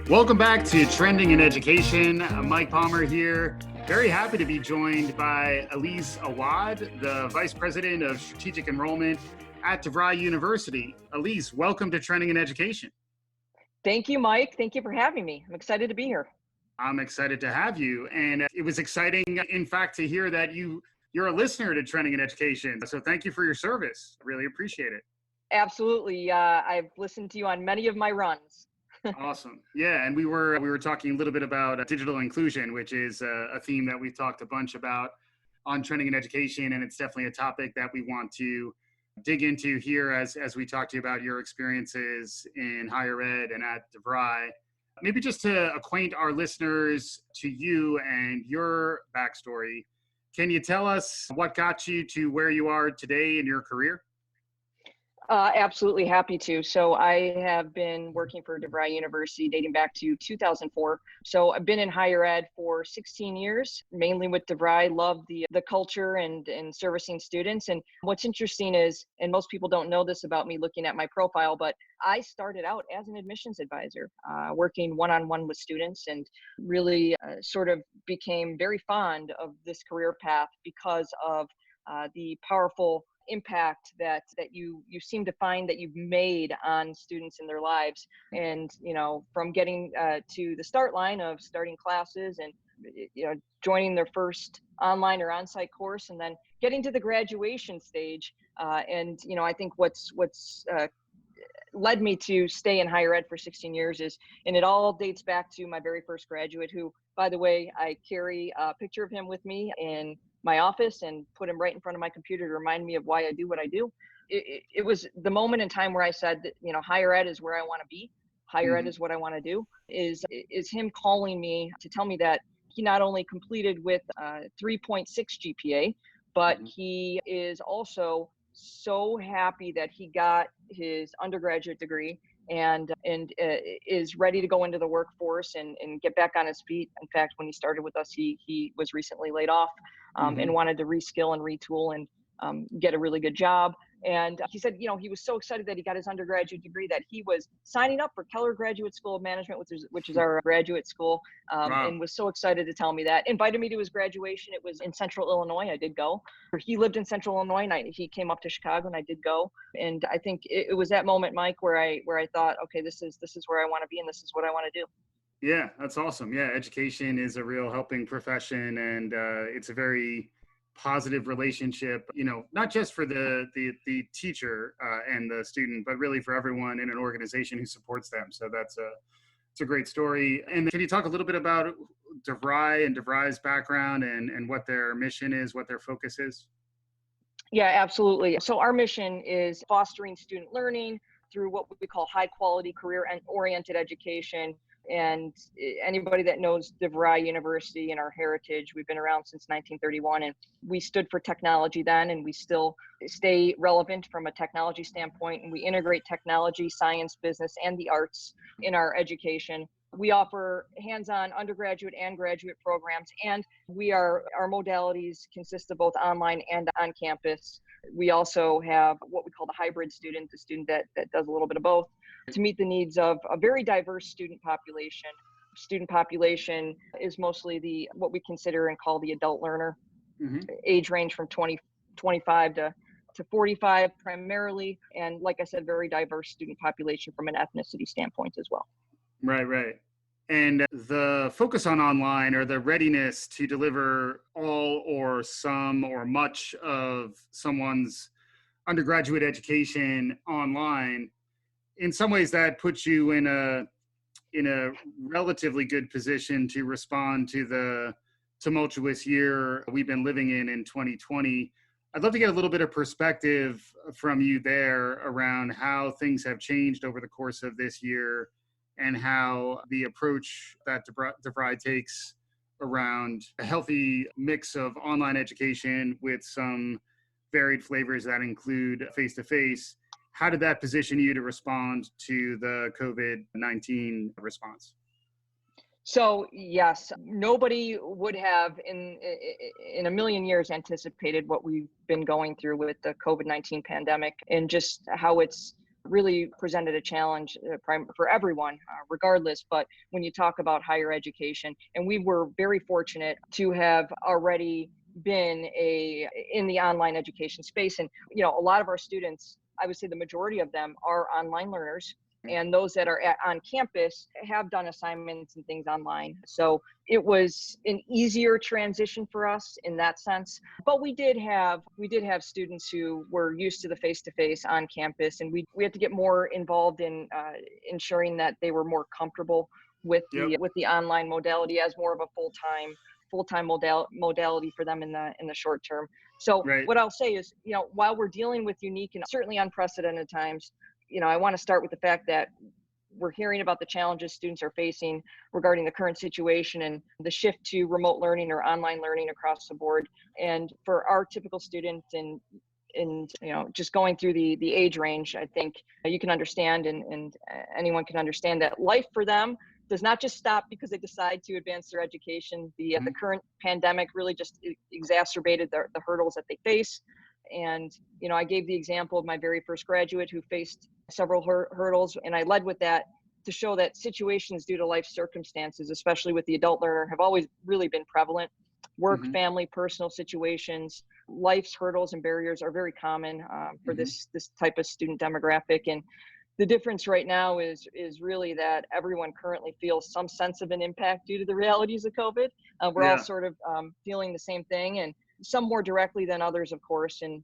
Welcome back to Trending in Education. Mike Palmer here. Very happy to be joined by Elise Awwad, the Vice President of Strategic Enrollment at DeVry University. Elise, welcome to Trending in Education. Thank you, Mike. Thank you for having me. I'm excited to be here. I'm excited to have you. And it was exciting, in fact, to hear that you're a listener to Trending in Education. So thank you for your service. Really appreciate it. Absolutely. I've listened to you on many of my runs. Awesome. Yeah, and we were talking a little bit about digital inclusion, which is a theme that we've talked a bunch about on Trending in Education, and it's definitely a topic that we want to dig into here as we talk to you about your experiences in higher ed and at DeVry. Maybe just to acquaint our listeners to you and your backstory, can you tell us what got you to where you are today in your career? Absolutely happy to. So I have been working for DeVry University dating back to 2004. So I've been in higher ed for 16 years, mainly with DeVry. Love the culture and servicing students. And what's interesting is, and most people don't know this about me looking at my profile, but I started out as an admissions advisor, working one-on-one with students, and really sort of became very fond of this career path because of the powerful impact that you seem to find that you've made on students in their lives. And from getting to the start line of starting classes and joining their first online or on-site course, and then getting to the graduation stage, and I think what's led me to stay in higher ed for 16 years is, and it all dates back to my very first graduate, who, by the way, I carry a picture of him with me in my office and put him right in front of my computer to remind me of why I do what I do. It was the moment in time where I said that, higher ed is where I want to be. Higher ed is what I want to do. Is him calling me to tell me that he not only completed with 3.6 GPA, but he is also so happy that he got his undergraduate degree and is ready to go into the workforce and get back on his feet. In fact, when he started with us, he was recently laid off and wanted to reskill and retool and get a really good job. And he said, he was so excited that he got his undergraduate degree that he was signing up for Keller Graduate School of Management, which is our graduate school, Wow. and was so excited to tell me that. Invited me to his graduation. It was in Central Illinois. I did go. He lived in Central Illinois, and he came up to Chicago, and I did go. And I think it was that moment, Mike, where I thought, okay, this is where I want to be, and this is what I want to do. Yeah, that's awesome. Yeah, education is a real helping profession, and it's a very positive relationship, not just for the teacher and the student, but really for everyone in an organization who supports them. So it's a great story. And can you talk a little bit about DeVry and DeVry's background and what their mission is, what their focus is? Yeah, absolutely. So our mission is fostering student learning through what we call high quality career and oriented education. And anybody that knows DeVry University and our heritage, we've been around since 1931, and we stood for technology then, and we still stay relevant from a technology standpoint. And we integrate technology, science, business, and the arts in our education. We offer hands-on undergraduate and graduate programs, and our modalities consist of both online and on campus. We also have what we call the hybrid student, the student that does a little bit of both, to meet the needs of a very diverse student population. Student population is mostly what we consider and call the adult learner, age range from 25 to 45 primarily. And like I said, very diverse student population from an ethnicity standpoint as well. Right. And the focus on online, or the readiness to deliver all or some or much of someone's undergraduate education online, in some ways that puts you in a relatively good position to respond to the tumultuous year we've been living in 2020. I'd love to get a little bit of perspective from you there around how things have changed over the course of this year, and how the approach that DeVry takes around a healthy mix of online education with some varied flavors that include face-to-face. How did that position you to respond to the COVID-19 response? So yes, nobody would have in a million years anticipated what we've been going through with the COVID-19 pandemic, and just how it's really presented a challenge for everyone, regardless. But when you talk about higher education, and we were very fortunate to have already been in the online education space. And, a lot of our students, I would say the majority of them are online learners. And those that are on campus have done assignments and things online. So it was an easier transition for us in that sense. But we did have students who were used to the face-to-face on campus, and we had to get more involved in ensuring that they were more comfortable with the online modality as more of a full-time modality for them in the short term. So what I'll say is, while we're dealing with unique and certainly unprecedented times, I want to start with the fact that we're hearing about the challenges students are facing regarding the current situation and the shift to remote learning or online learning across the board. And for our typical students and just going through the age range, I think you can understand and anyone can understand that life for them does not just stop because they decide to advance their education. The current pandemic really just exacerbated the hurdles that they face. And, I gave the example of my very first graduate who faced several hurdles, and I led with that to show that situations due to life circumstances, especially with the adult learner, have always really been prevalent. Work, family, personal situations, life's hurdles and barriers are very common for this type of student demographic. And the difference right now is really that everyone currently feels some sense of an impact due to the realities of COVID. We're all sort of feeling the same thing, and some more directly than others, of course. And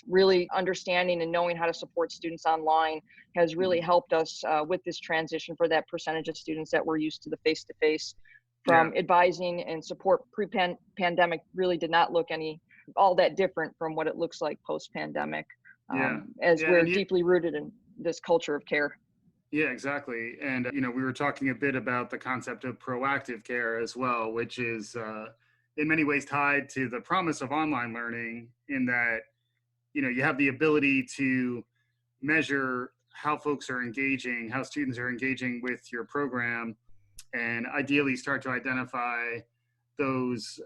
really understanding and knowing how to support students online has really helped us with this transition for that percentage of students that were used to the face-to-face. From advising and support pre-pandemic really did not look all that different from what it looks like post-pandemic, as we're deeply rooted in this culture of care. Yeah, exactly. And, we were talking a bit about the concept of proactive care as well, which is in many ways tied to the promise of online learning in that, you have the ability to measure how folks are engaging, how students are engaging with your program, and ideally start to identify those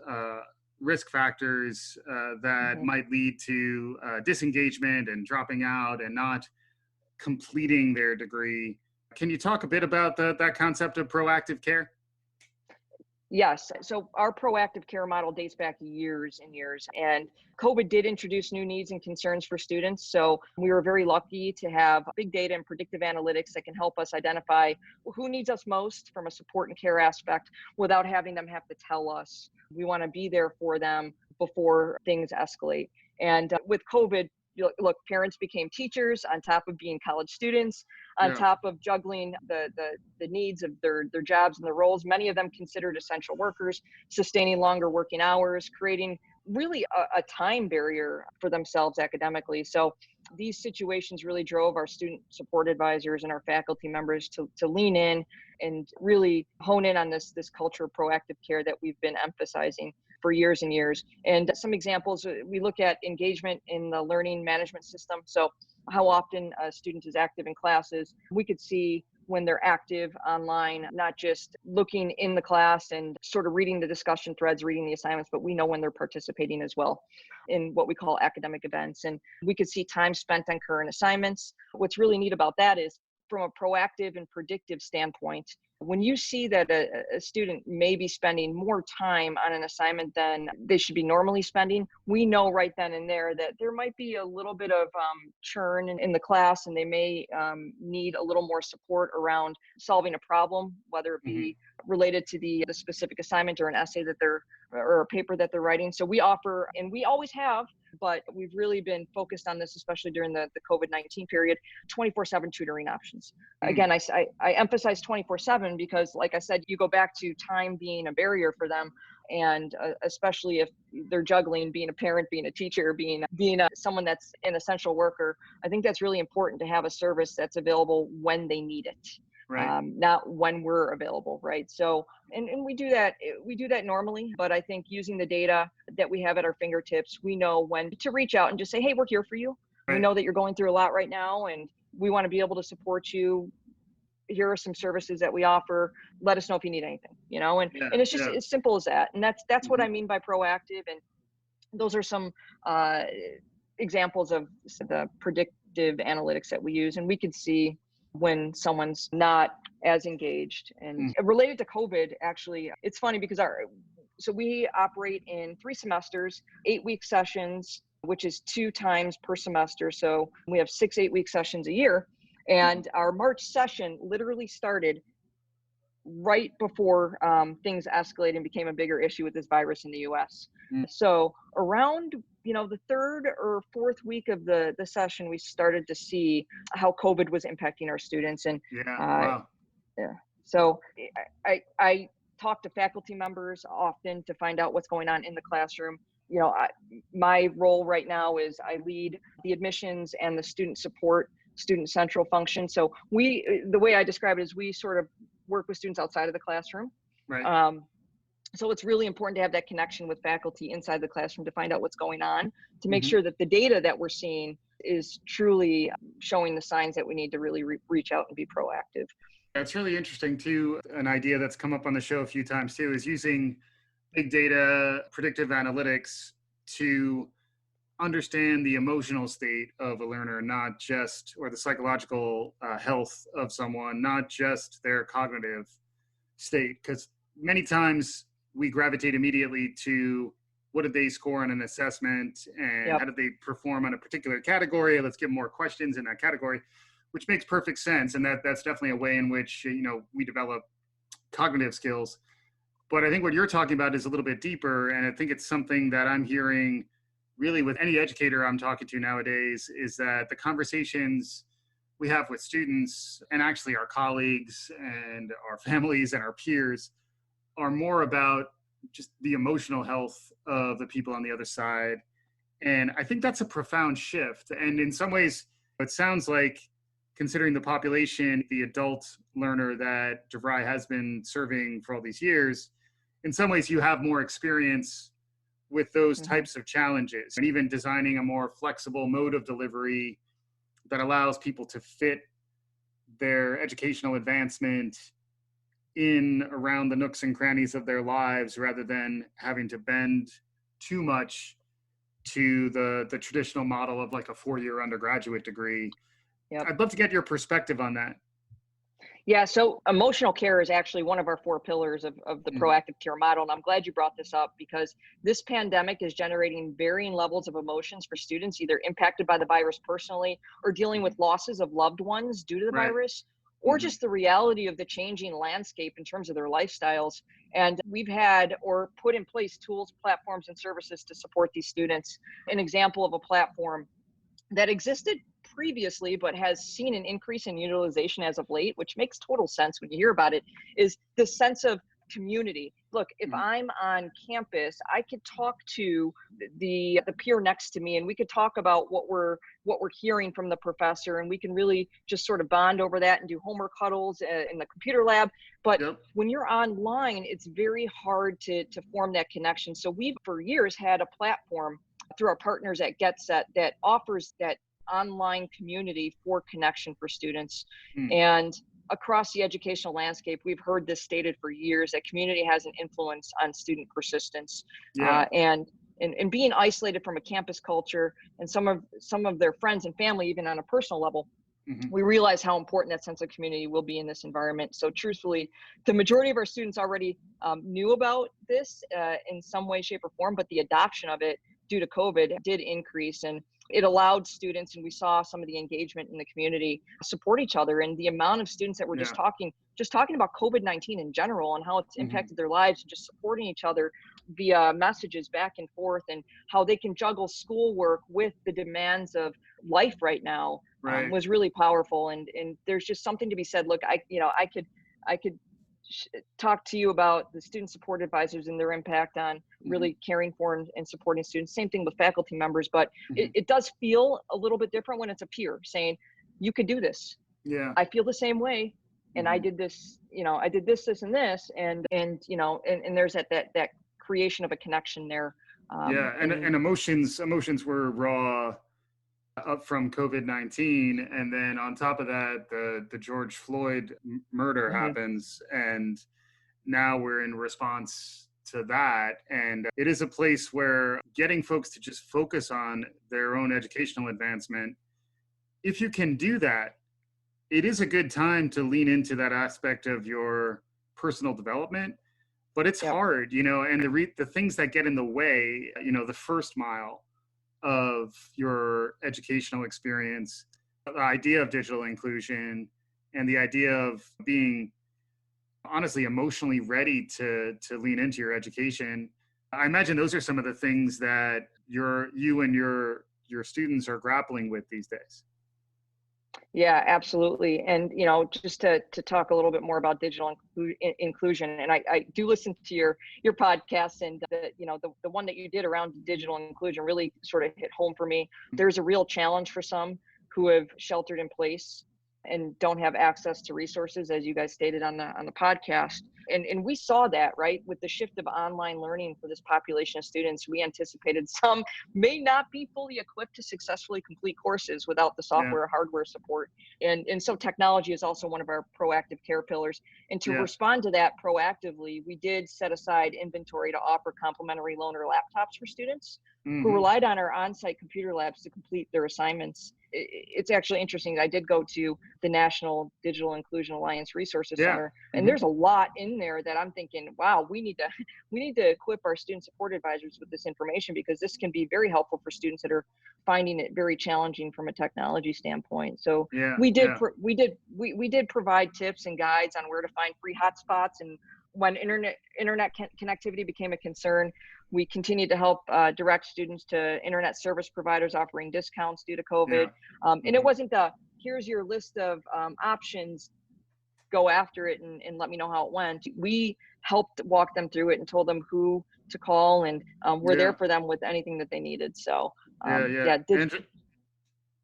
risk factors that might lead to disengagement and dropping out and not completing their degree. Can you talk a bit about that concept of proactive care? Yes. So our proactive care model dates back years and years, and COVID did introduce new needs and concerns for students. So we were very lucky to have big data and predictive analytics that can help us identify who needs us most from a support and care aspect without having them have to tell us. We want to be there for them before things escalate. And with COVID, look, parents became teachers on top of being college students, on top of juggling the needs of their jobs and their roles. Many of them considered essential workers, sustaining longer working hours, creating really a time barrier for themselves academically. So these situations really drove our student support advisors and our faculty members to lean in and really hone in on this culture of proactive care that we've been emphasizing for years and years. And some examples, we look at engagement in the learning management system. So how often a student is active in classes. We could see when they're active online, not just looking in the class and sort of reading the discussion threads, reading the assignments, but we know when they're participating as well in what we call academic events. And we could see time spent on current assignments. What's really neat about that is from a proactive and predictive standpoint, when you see that a student may be spending more time on an assignment than they should be normally spending, we know right then and there that there might be a little bit of churn in the class, and they may need a little more support around solving a problem, whether it be related to the specific assignment or an essay or a paper that they're writing. So we offer, and we always have, but we've really been focused on this, especially during the COVID-19 period, 24/7 tutoring options. Again, I emphasize 24/7 because, like I said, you go back to time being a barrier for them. And especially if they're juggling being a parent, being a teacher, being someone that's an essential worker, I think that's really important to have a service that's available when they need it. Right. Not when we're available, right? So, and we do that normally, but I think using the data that we have at our fingertips, we know when to reach out and just say, hey, we're here for you. Right. We know that you're going through a lot right now, and we want to be able to support you. Here are some services that we offer. Let us know if you need anything, and it's just as simple as that. And that's what I mean by proactive. And those are some examples of the predictive analytics that we use, and we can see when someone's not as engaged. And related to COVID, actually, it's funny because so we operate in 3 semesters, 8-week sessions, which is 2 times per semester. So we have 6 8-week sessions a year. And our March session literally started right before things escalated and became a bigger issue with this virus in the US. So around, the 3rd or 4th week of the session, we started to see how COVID was impacting our students. And Wow. so I talk to faculty members often to find out what's going on in the classroom. My role right now is I lead the admissions and the student support, student central function. So the way I describe it is we sort of work with students outside of the classroom. Right. So it's really important to have that connection with faculty inside the classroom to find out what's going on, to make sure that the data that we're seeing is truly showing the signs that we need to really reach out and be proactive. It's really interesting too. An idea that's come up on the show a few times too is using big data, predictive analytics to understand the emotional state of a learner, not just, or the psychological health of someone, not just their cognitive state. Because many times we gravitate immediately to what did they score on an assessment and how did they perform on a particular category? Let's give more questions in that category, which makes perfect sense. And that's definitely a way in which, we develop cognitive skills. But I think what you're talking about is a little bit deeper. And I think it's something that I'm hearing really with any educator I'm talking to nowadays, is that the conversations we have with students and actually our colleagues and our families and our peers are more about just the emotional health of the people on the other side. And I think that's a profound shift. And in some ways, it sounds like, considering the population, the adult learner that DeVry has been serving for all these years, in some ways you have more experience with those types of challenges, and even designing a more flexible mode of delivery that allows people to fit their educational advancement in around the nooks and crannies of their lives, rather than having to bend too much to the traditional model of like a 4-year undergraduate degree. I'd love to get your perspective on that. Yeah, so emotional care is actually one of our 4 pillars of the proactive care model. And I'm glad you brought this up, because this pandemic is generating varying levels of emotions for students, either impacted by the virus personally or dealing with losses of loved ones due to the virus, or just the reality of the changing landscape in terms of their lifestyles. And we've had or put in place tools, platforms, and services to support these students. An example of a platform that existed previously but has seen an increase in utilization as of late, which makes total sense when you hear about it, is the sense of community. Look, if I'm on campus, I could talk to the peer next to me, and we could talk about what we're hearing from the professor, and we can really just sort of bond over that and do homework huddles in the computer lab. But when you're online, it's very hard to form that connection. So we've for years had a platform through our partners at GetSet that offers that online community for connection for students. And across the educational landscape, we've heard this stated for years, that community has an influence on student persistence. And being isolated from a campus culture and some of their friends and family, even on a personal level, we realize how important that sense of community will be in this environment. So truthfully, the majority of our students already knew about this in some way, shape, or form, but the adoption of it due to COVID did increase, and it allowed students, and we saw some of the engagement in the community, support each other. And the amount of students that were just talking about COVID-19 in general and how it's impacted their lives, and just supporting each other via messages back and forth, and how they can juggle schoolwork with the demands of life right now, was really powerful. And there's just something to be said. Look, I could talk to you about the student support advisors and their impact on really caring for and supporting students. Same thing with faculty members, but it does feel a little bit different when it's a peer saying, you could do this. I feel the same way. And I did this, I did this, and this, and there's that creation of a connection there. And emotions were raw up from COVID-19, and then on top of that, the George Floyd murder happens, and now we're in response to that. And it is a place where getting folks to just focus on their own educational advancement if you can do that, it is a good time to lean into that aspect of your personal development, but it's Yep. hard, and the things that get in the way, the first mile of your educational experience, the idea of digital inclusion and the idea of being honestly emotionally ready to lean into your education. I imagine those are some of the things that you and your students are grappling with these days. Yeah, absolutely. And just to talk a little bit more about digital inclusion, and I do listen to your podcast, and the one that you did around digital inclusion really sort of hit home for me. There's a real challenge for some who have sheltered in place and don't have access to resources, as you guys stated on the podcast. And we saw that, right, with the shift of online learning for this population of students. We anticipated some may not be fully equipped to successfully complete courses without the Yeah. software hardware support. And so technology is also one of our proactive care pillars. And to Yeah. respond to that proactively, we did set aside inventory to offer complimentary loaner laptops for students who Hmm. relied on our on-site computer labs to complete their assignments. It's actually interesting. I did go to the National Digital Inclusion Alliance Resources Yeah. Center, and Hmm. there's a lot in there that I'm thinking, wow, we need to equip our student support advisors with this information, because this can be very helpful for students that are finding it very challenging from a technology standpoint. So Yeah. we did Yeah. we did provide tips and guides on where to find free hotspots, and when internet connectivity became a concern, we continued to help direct students to internet service providers offering discounts due to COVID. Yeah. And it Hmm. wasn't here's your list of options, go after it and let me know how it went. We helped walk them through it and told them who to call, and we're there Yeah. for them with anything that they needed. So Yeah. Yeah. yeah,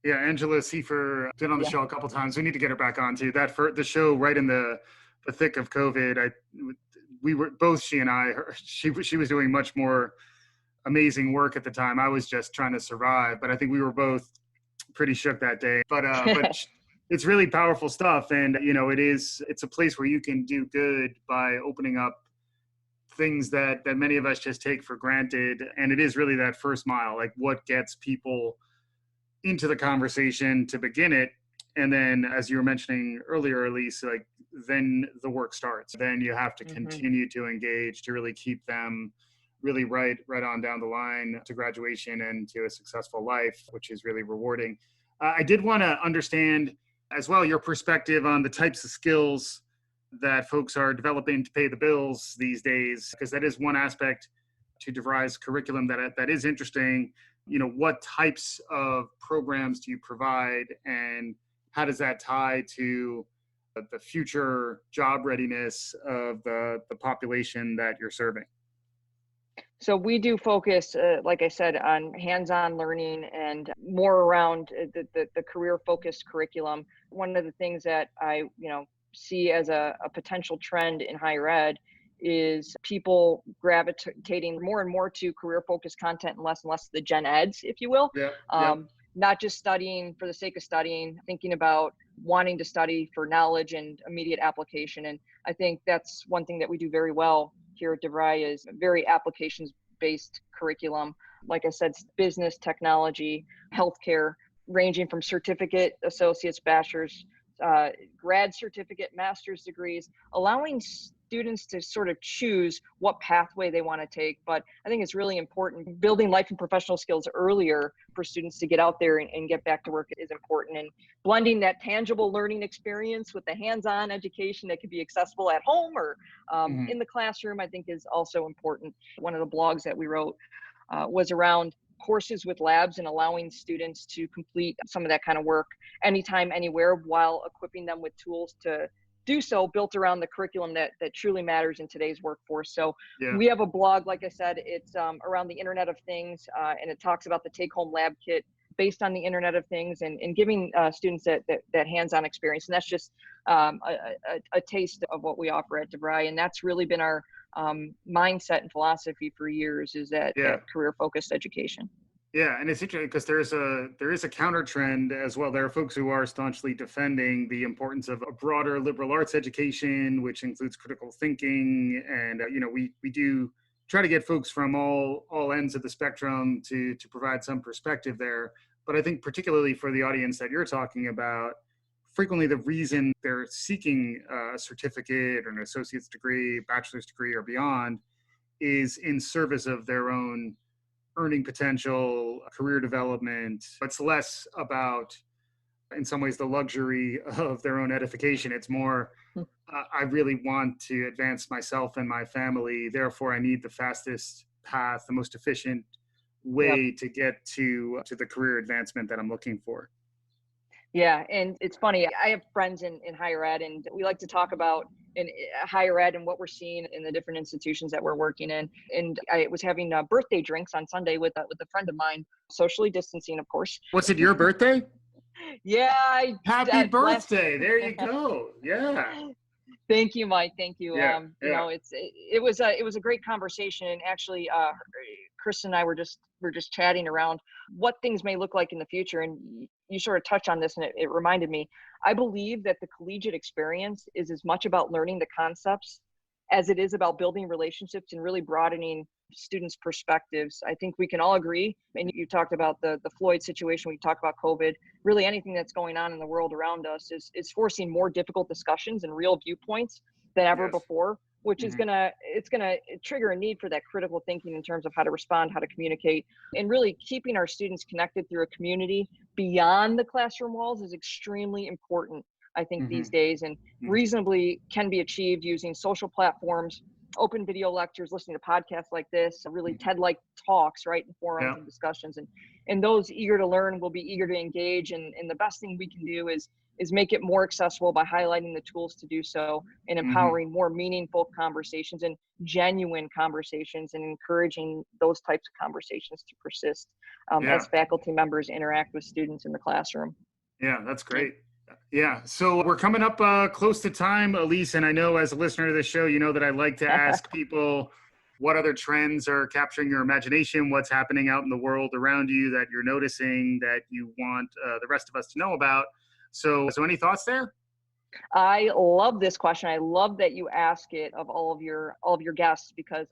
Yeah, Angela Seifer been on the yeah. show a couple times. We need to get her back on too. That for the show right in the thick of COVID. We were both, she and I. She was doing much more amazing work at the time. I was just trying to survive, but I think we were both pretty shook that day. But it's really powerful stuff, and it's a place where you can do good by opening up things that many of us just take for granted, and it is really that first mile, like what gets people into the conversation to begin it. And then, as you were mentioning earlier, Elise, like then the work starts. Then you have to Hmm. continue to engage to really keep them really right on down the line to graduation and to a successful life, which is really rewarding. I did want to understand as well your perspective on the types of skills that folks are developing to pay the bills these days, because that is one aspect to DeVry's curriculum that is interesting. What types of programs do you provide, and how does that tie to the future job readiness of the population that you're serving? So we do focus, like I said, on hands-on learning and more around the career-focused curriculum. One of the things that I, see as a potential trend in higher ed is people gravitating more and more to career-focused content and less the gen eds, if you will. Yep. Yep. Not just studying for the sake of studying, thinking about wanting to study for knowledge and immediate application. And I think that's one thing that we do very well here at DeVry is very applications based curriculum. Like I said, business, technology, healthcare, ranging from certificate, associates, bachelor's, grad certificate, master's degrees, allowing students to sort of choose what pathway they want to take. But I think it's really important building life and professional skills earlier for students to get out there and get back to work is important. And blending that tangible learning experience with the hands-on education that can be accessible at home or Mm-hmm. in the classroom, I think is also important. One of the blogs that we wrote was around courses with labs and allowing students to complete some of that kind of work anytime, anywhere, while equipping them with tools to do so, built around the curriculum that truly matters in today's workforce. So Yeah. we have a blog, like I said, it's around the Internet of Things, and it talks about the take-home lab kit based on the Internet of Things and giving students that hands-on experience. And that's just a taste of what we offer at DeVry. And that's really been our mindset and philosophy for years, is that Yeah. career-focused education. Yeah, and it's interesting because there is a counter trend as well. There are folks who are staunchly defending the importance of a broader liberal arts education, which includes critical thinking, and we do try to get folks from all ends of the spectrum to provide some perspective there. But I think particularly for the audience that you're talking about, frequently the reason they're seeking a certificate or an associate's degree, bachelor's degree or beyond is in service of their own earning potential, career development. It's less about, in some ways, the luxury of their own edification. It's more, I really want to advance myself and my family. Therefore, I need the fastest path, the most efficient way to get to the career advancement that I'm looking for. Yeah, and it's funny. I have friends in higher ed, and we like to talk about in higher ed and what we're seeing in the different institutions that we're working in. And I was having birthday drinks on Sunday with a friend of mine, socially distancing, of course. Was it your birthday? Yeah, Happy birthday! There you go. Yeah. Thank you, Mike. Thank you. Yeah, You know, it was a great conversation, and actually, Chris and I were just chatting around what things may look like in the future, and you sort of touched on this, and it reminded me. I believe that the collegiate experience is as much about learning the concepts as it is about building relationships and really broadening students' perspectives. I think we can all agree, and you talked about the Floyd situation, we talked about COVID, really anything that's going on in the world around us is forcing more difficult discussions and real viewpoints than ever before, which is gonna trigger a need for that critical thinking in terms of how to respond, how to communicate, and really keeping our students connected through a community beyond the classroom walls is extremely important, I think, these days, and reasonably can be achieved using social platforms, open video lectures, listening to podcasts like this, really TED-like talks, right, and forums and discussions. And those eager to learn will be eager to engage. And the best thing we can do is make it more accessible by highlighting the tools to do so and empowering more meaningful conversations and genuine conversations and encouraging those types of conversations to persist as faculty members interact with students in the classroom. Yeah, that's great. Yeah, so we're coming up close to time, Elise, and I know as a listener to this show, you know that I like to ask people what other trends are capturing your imagination, what's happening out in the world around you that you're noticing that you want the rest of us to know about. So any thoughts there? I love this question. I love that you ask it of all of your guests, because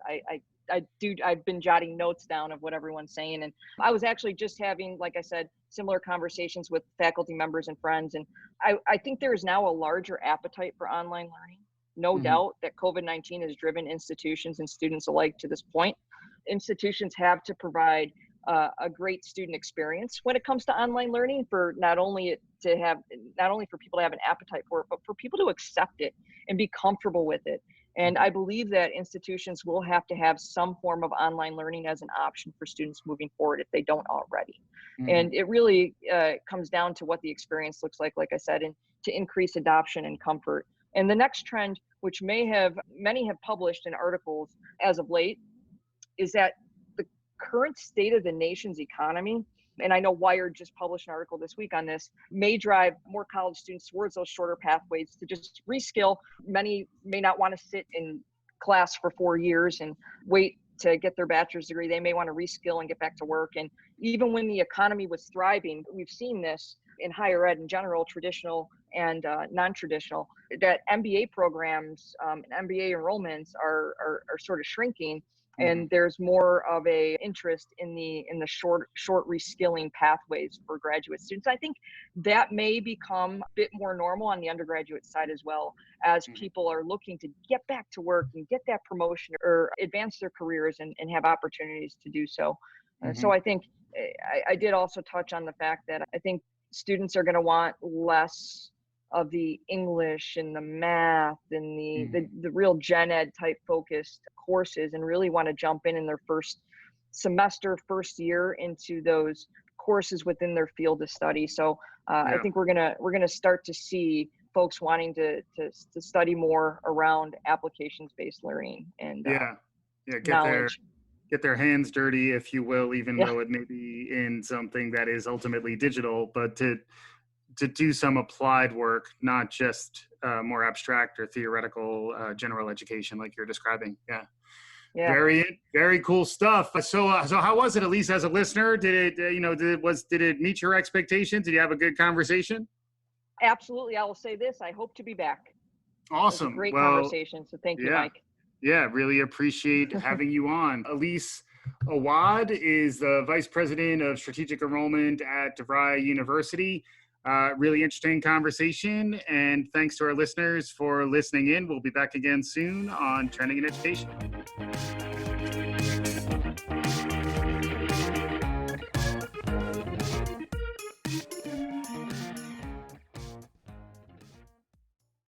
I've been jotting notes down of what everyone's saying. And I was actually just having, like I said, similar conversations with faculty members and friends. And I think there is now a larger appetite for online learning. No doubt that COVID-19 has driven institutions and students alike to this point. Institutions have to provide a great student experience when it comes to online learning, for not only for people to have an appetite for it, but for people to accept it and be comfortable with it. And I believe that institutions will have to have some form of online learning as an option for students moving forward if they don't already. And it really comes down to what the experience looks like I said, and to increase adoption and comfort. And the next trend, which many have published in articles as of late, is that the current state of the nation's economy, and I know Wired just published an article this week on this, may drive more college students towards those shorter pathways to just reskill. Many may not want to sit in class for 4 years and wait to get their bachelor's degree. They may want to reskill and get back to work. And even when the economy was thriving, we've seen this in higher ed in general, traditional and non-traditional, that MBA programs and MBA enrollments are sort of shrinking. And there's more of a interest in the short reskilling pathways for graduate students. I think that may become a bit more normal on the undergraduate side as well, as people are looking to get back to work and get that promotion or advance their careers and have opportunities to do so. So I think I did also touch on the fact that I think students are going to want less of the English and the math and the real gen ed type focused courses, and really want to jump in their first semester, first year into those courses within their field of study. So I think we're gonna start to see folks wanting to study more around applications based learning and knowledge. Get their hands dirty, if you will, even though it may be in something that is ultimately digital, but to do some applied work, not just more abstract or theoretical general education like you're describing. Yeah. Very cool stuff. So how was it, Elise, as a listener? Did it meet your expectations? Did you have a good conversation? Absolutely. I will say this: I hope to be back. Awesome. Great conversation. So thank you, Mike. Yeah, really appreciate having you on. Elise Awwad is the Vice President of Strategic Enrollment at DeVry University. Really interesting conversation, and thanks to our listeners for listening in. We'll be back again soon on Trending in Education.